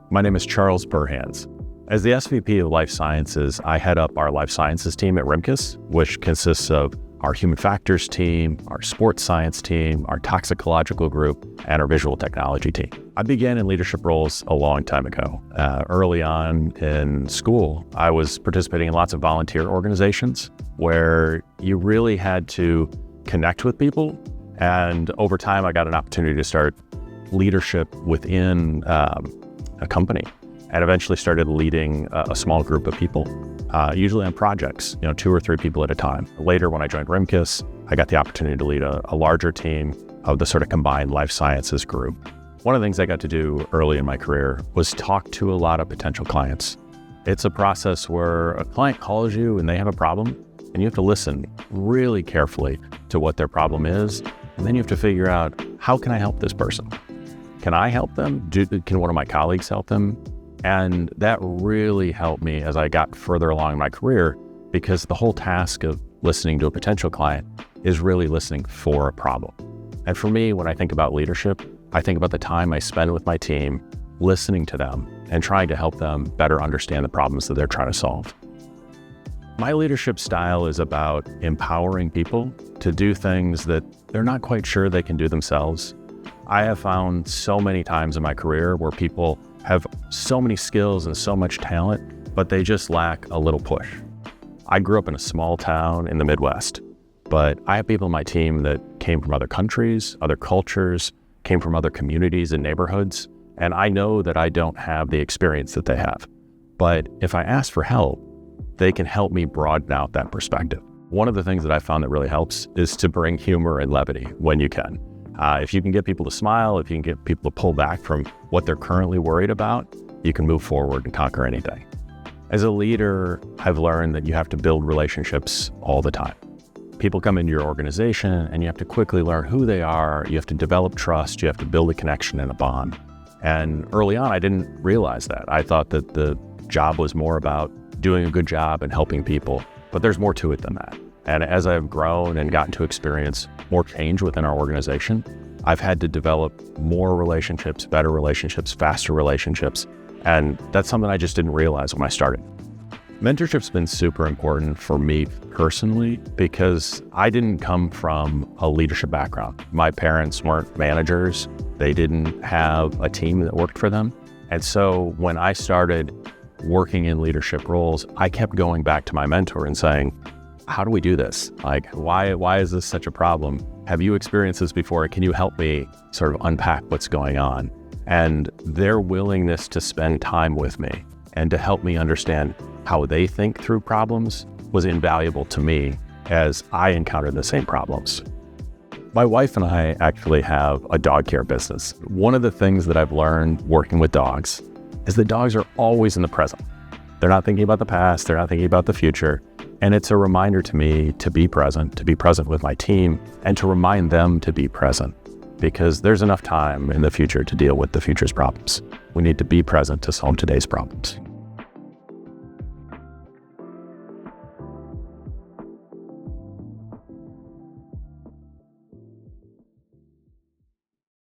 My name is Charles Burhans. As the SVP of Life Sciences, I head up our Life Sciences team at Rimkus, which consists of our Human Factors team, our Sports Science team, our Toxicological group, and our Visual Technology team. I began in leadership roles a long time ago. Early on in school, I was participating in lots of volunteer organizations where you really had to connect with people. And over time, I got an opportunity to start leadership within a company, and eventually started leading a small group of people, usually on projects, 2 or 3 people at a time. Later, when I joined Rimkus, I got the opportunity to lead a larger team of the sort of combined life sciences group. One of the things I got to do early in my career was talk to a lot of potential clients. It's a process where a client calls you and they have a problem, and you have to listen really carefully to what their problem is, and then you have to figure out, how can I help this person? Can I help them? Can one of my colleagues help them? And that really helped me as I got further along in my career, because the whole task of listening to a potential client is really listening for a problem. And for me, when I think about leadership, I think about the time I spend with my team, listening to them and trying to help them better understand the problems that they're trying to solve. My leadership style is about empowering people to do things that they're not quite sure they can do themselves. I have found so many times in my career where people have so many skills and so much talent, but they just lack a little push. I grew up in a small town in the Midwest, but I have people on my team that came from other countries, other cultures, came from other communities and neighborhoods, and I know that I don't have the experience that they have. But if I ask for help, they can help me broaden out that perspective. One of the things that I found that really helps is to bring humor and levity when you can. If you can get people to smile, if you can get people to pull back from what they're currently worried about, you can move forward and conquer anything. As a leader, I've learned that you have to build relationships all the time. People come into your organization and you have to quickly learn who they are. You have to develop trust. You have to build a connection and a bond. And early on, I didn't realize that. I thought that the job was more about doing a good job and helping people, but there's more to it than that. And as I've grown and gotten to experience more change within our organization, I've had to develop more relationships, better relationships, faster relationships. And that's something I just didn't realize when I started. Mentorship's been super important for me personally because I didn't come from a leadership background. My parents weren't managers. They didn't have a team that worked for them. And so when I started working in leadership roles, I kept going back to my mentor and saying, how do we do this? Like, why is this such a problem? Have you experienced this before? Can you help me sort of unpack what's going on? And their willingness to spend time with me and to help me understand how they think through problems was invaluable to me as I encountered the same problems. My wife and I actually have a dog care business. One of the things that I've learned working with dogs is that dogs are always in the present. They're not thinking about the past, they're not thinking about the future. And it's a reminder to me to be present with my team, and to remind them to be present, because there's enough time in the future to deal with the future's problems. We need to be present to solve today's problems.